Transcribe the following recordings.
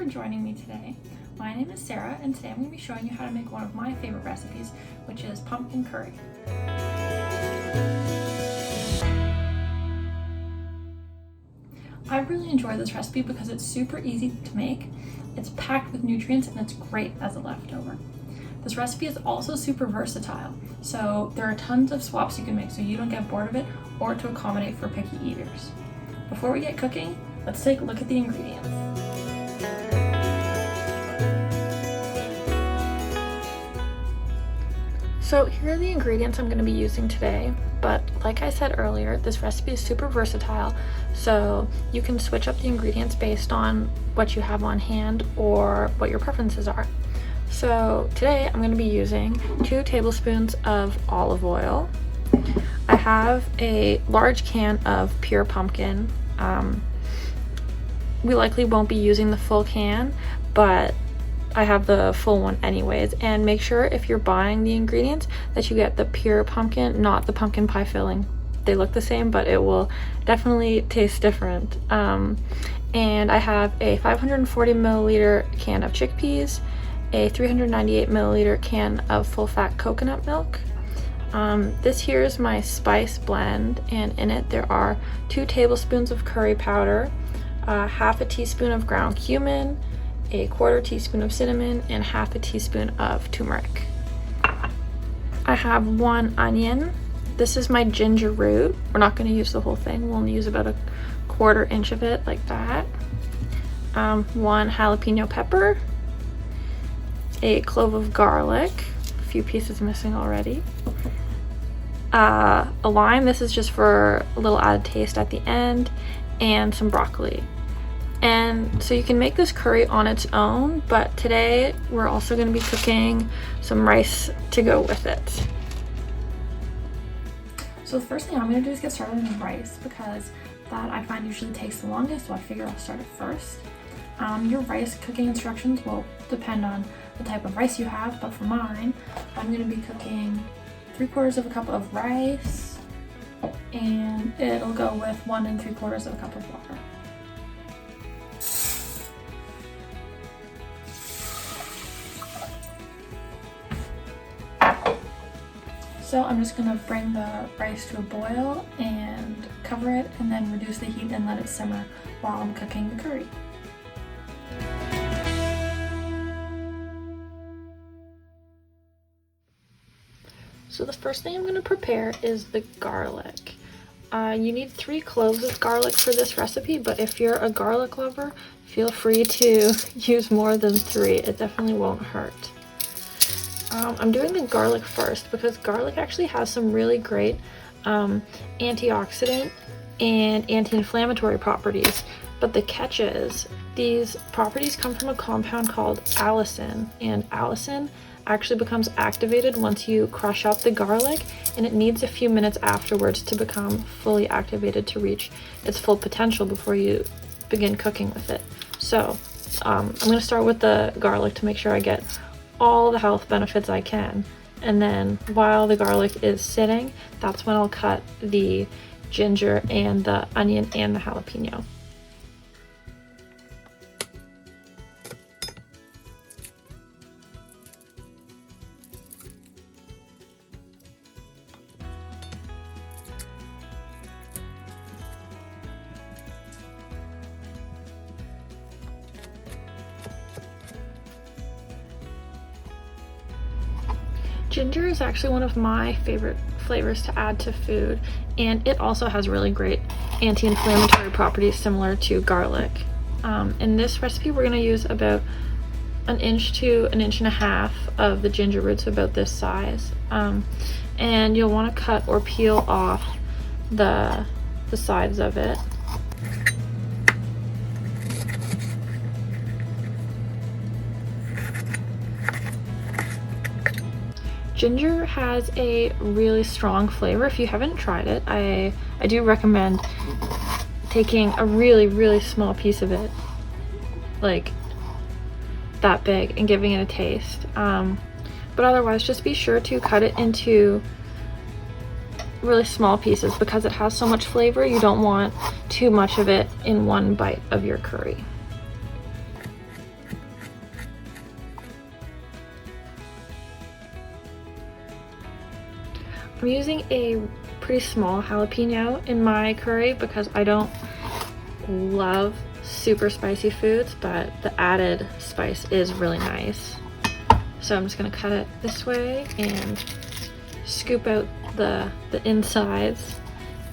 for joining me today. My name is Sarah, and today I'm going to be showing you how to make one of my favorite recipes, which is pumpkin curry. I really enjoy this recipe because it's super easy to make, it's packed with nutrients, and it's great as a leftover. This recipe is also super versatile, so there are tons of swaps you can make so you don't get bored of it or to accommodate for picky eaters. Before we get cooking, let's take a look at the ingredients. So here are the ingredients I'm going to be using today, but like I said earlier, this recipe is super versatile, so you can switch up the ingredients based on what you have on hand or what your preferences are. So today I'm going to be using 2 tablespoons of olive oil. I have a large can of pure pumpkin. We likely won't be using the full can, but I have the full one anyways. And make sure if you're buying the ingredients that you get the pure pumpkin, not the pumpkin pie filling. They look the same, but it will definitely taste different. And I have a 540 milliliter can of chickpeas, a 398 milliliter can of full fat coconut milk. This here is my spice blend, and in it there are 2 tablespoons of curry powder, half a teaspoon of ground cumin, a 1/4 teaspoon of cinnamon, and half a teaspoon of turmeric. I have 1 onion. This is my ginger root. We're not going to use the whole thing. We'll only use about a 1/4 inch of it, like that. 1 jalapeno pepper, a clove of garlic, a few pieces missing already, a lime. This is just for a little added taste at the end, and some broccoli. And so you can make this curry on its own, but today we're also going to be cooking some rice to go with it. So the first thing I'm going to do is get started on the rice, because that I find usually takes the longest, so I figure I'll start it first. Your rice cooking instructions will depend on the type of rice you have, but for mine, I'm going to be cooking 3/4 cup of rice, and it'll go with 1 3/4 cup of water. So I'm just going to bring the rice to a boil and cover it, and then reduce the heat and let it simmer while I'm cooking the curry. So the first thing I'm going to prepare is the garlic. You need 3 cloves of garlic for this recipe, but if you're a garlic lover, feel free to use more than 3. It definitely won't hurt. I'm doing the garlic first because garlic actually has some really great antioxidant and anti-inflammatory properties. But the catch is, these properties come from a compound called allicin, and allicin actually becomes activated once you crush up the garlic, and it needs a few minutes afterwards to become fully activated to reach its full potential before you begin cooking with it. So I'm going to start with the garlic to make sure I get all the health benefits I can, and then while the garlic is sitting, that's when I'll cut the ginger and the onion and the jalapeno. Ginger is actually one of my favorite flavors to add to food, and it also has really great anti-inflammatory properties similar to garlic. In this recipe, we're going to use about 1 inch to 1.5 inches of the ginger roots, about this size. And you'll want to cut or peel off the sides of it. Ginger has a really strong flavor. If you haven't tried it, I do recommend taking a really small piece of it, like that big, and giving it a taste. But otherwise, just be sure to cut it into really small pieces because it has so much flavor. You don't want too much of it in one bite of your curry. I'm using a pretty small jalapeno in my curry because I don't love super spicy foods, but the added spice is really nice. So I'm just gonna cut it this way and scoop out the insides.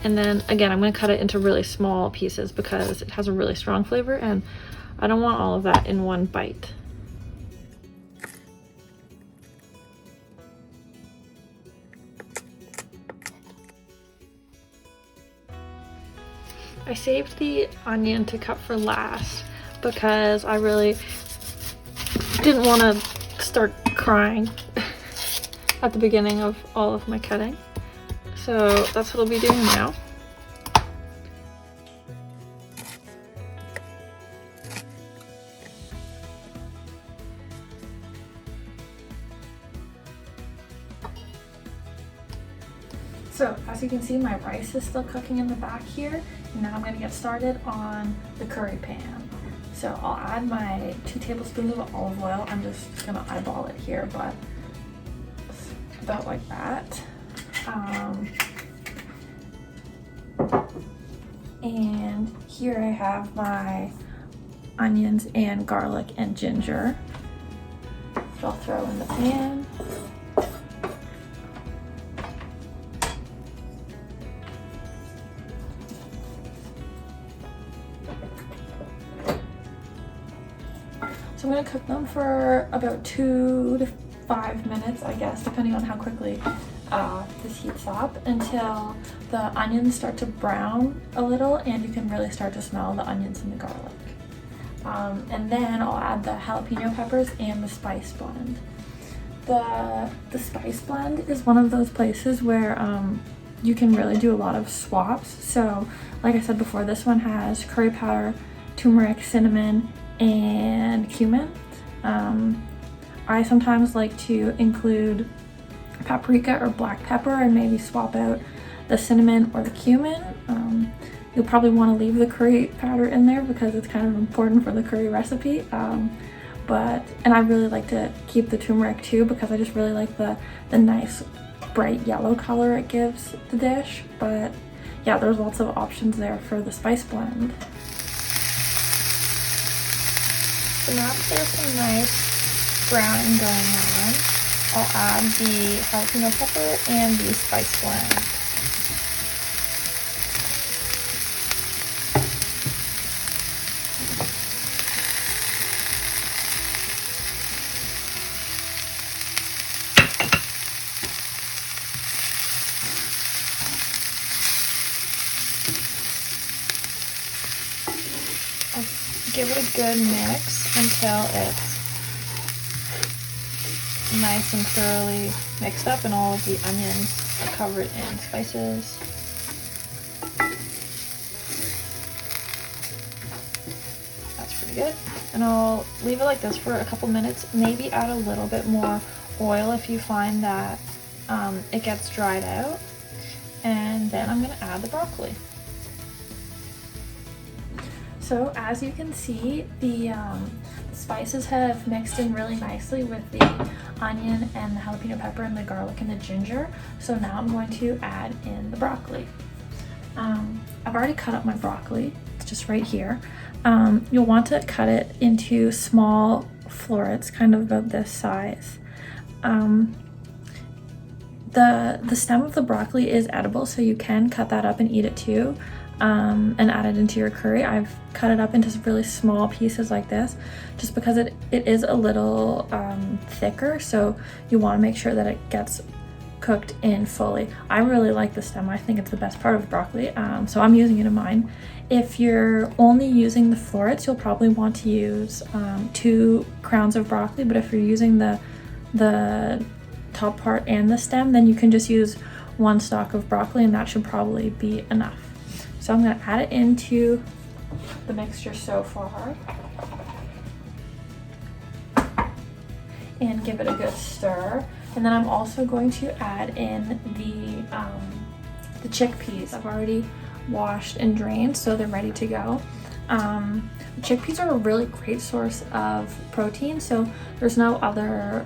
And then again, I'm gonna cut it into really small pieces because it has a really strong flavor and I don't want all of that in one bite. I saved the onion to cut for last because I really didn't want to start crying at the beginning of all of my cutting. So that's what I'll be doing now. So as you can see, my rice is still cooking in the back here. And now I'm gonna get started on the curry pan. So I'll add my 2 tablespoons of olive oil. I'm just gonna eyeball it here, but about like that. And here I have my onions and garlic and ginger, which I'll throw in the pan. So I'm going to cook them for about 2 to 5 minutes, I guess, depending on how quickly this heats up, until the onions start to brown a little and you can really start to smell the onions and the garlic. And then I'll add the jalapeno peppers and the spice blend. The spice blend is one of those places where you can really do a lot of swaps. So like I said before, this one has curry powder, turmeric, cinnamon, and cumin. I sometimes like to include paprika or black pepper and maybe swap out the cinnamon or the cumin. You'll probably want to leave the curry powder in there because it's kind of important for the curry recipe. And I really like to keep the turmeric too because I just really like the nice bright yellow color it gives the dish. But yeah, there's lots of options there for the spice blend. So now that there's some nice browning going on, I'll add the jalapeno pepper and the spice blend. Give it a good mix until it's nice and thoroughly mixed up and all of the onions are covered in spices. That's pretty good. And I'll leave it like this for a couple minutes, maybe add a little bit more oil if you find that it gets dried out. And then I'm gonna add the broccoli. So as you can see, the spices have mixed in really nicely with the onion and the jalapeno pepper and the garlic and the ginger. So now I'm going to add in the broccoli. I've already cut up my broccoli. It's just right here. You'll want to cut it into small florets, kind of about this size. The stem of the broccoli is edible, so you can cut that up and eat it too. And add it into your curry. I've cut it up into really small pieces like this just because it is a little thicker, so you want to make sure that it gets cooked in fully. I really like the stem. I think it's the best part of broccoli, so I'm using it in mine. If you're only using the florets, you'll probably want to use 2 crowns of broccoli, but if you're using the top part and the stem, then you can just use 1 stalk of broccoli and that should probably be enough. So I'm going to add it into the mixture so far and give it a good stir. And then I'm also going to add in the chickpeas. I've already washed and drained, so they're ready to go. Chickpeas are a really great source of protein, so there's no other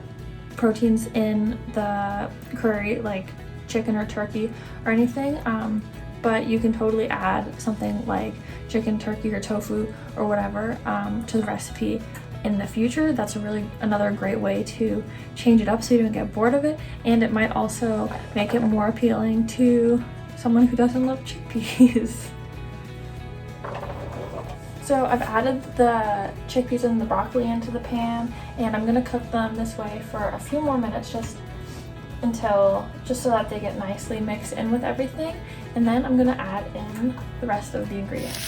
proteins in the curry like chicken or turkey or anything, but you can totally add something like chicken, turkey, or tofu or whatever to the recipe in the future. That's another great way to change it up so you don't get bored of it, and it might also make it more appealing to someone who doesn't love chickpeas. So I've added the chickpeas and the broccoli into the pan, and I'm gonna cook them this way for a few more minutes just so that they get nicely mixed in with everything, and then I'm gonna add in the rest of the ingredients.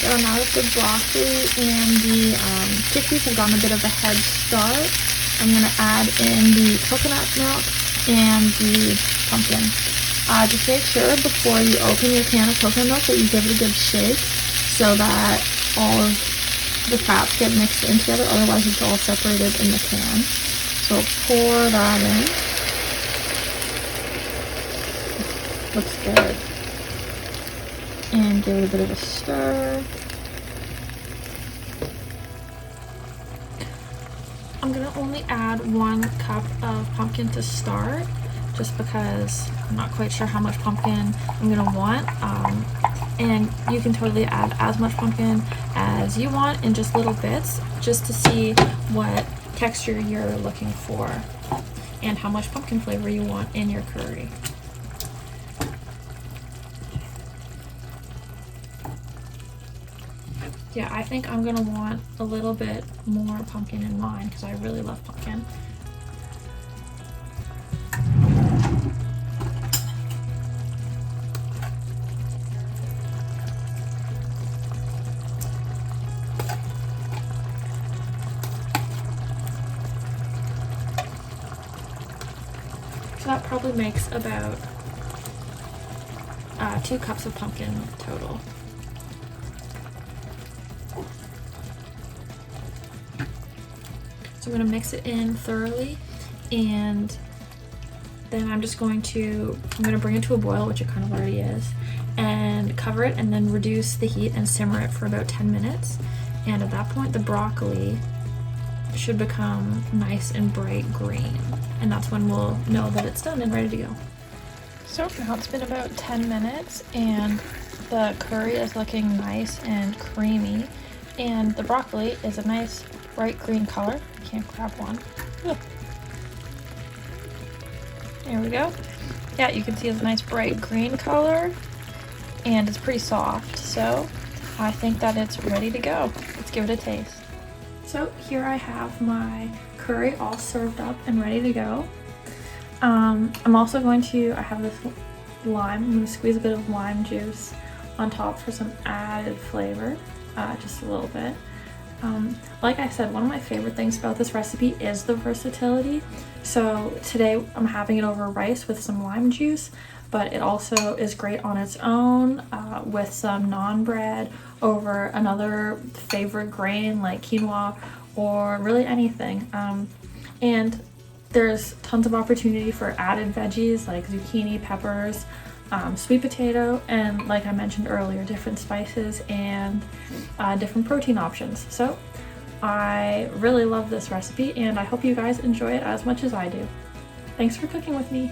So now that the broccoli and the chickpeas have gotten a bit of a head start, I'm gonna add in the coconut milk and the pumpkin. Just make sure before you open your can of coconut milk that you give it a good shake so that all of the fats get mixed in together, otherwise it's all separated in the can. So pour that in. Looks good. And give it a bit of a stir. I'm gonna only add 1 cup of pumpkin to start, just because I'm not quite sure how much pumpkin I'm gonna want. And you can totally add as much pumpkin as you want in just little bits, just to see what texture you're looking for and how much pumpkin flavor you want in your curry. Yeah, I think I'm gonna want a little bit more pumpkin in mine because I really love pumpkin. So that probably makes about 2 cups of pumpkin total. So I'm going to mix it in thoroughly, and then I'm going to bring it to a boil, which it kind of already is, and cover it and then reduce the heat and simmer it for about 10 minutes. And at that point the broccoli should become nice and bright green, and that's when we'll know that it's done and ready to go. So now it's been about 10 minutes and the curry is looking nice and creamy, and the broccoli is a nice bright green color. I can't grab one. Ugh. There we go. Yeah, you can see it's a nice bright green color and it's pretty soft, so I think that it's ready to go. Let's give it a taste. So here I have my curry all served up and ready to go. I'm also I have this lime. I'm going to squeeze a bit of lime juice on top for some added flavor, just a little bit. Like I said, one of my favorite things about this recipe is the versatility. So today I'm having it over rice with some lime juice, but it also is great on its own with some naan bread over another favorite grain like quinoa or really anything. And there's tons of opportunity for added veggies like zucchini, peppers, sweet potato, and like I mentioned earlier, different spices and different protein options. So I really love this recipe and I hope you guys enjoy it as much as I do. Thanks for cooking with me.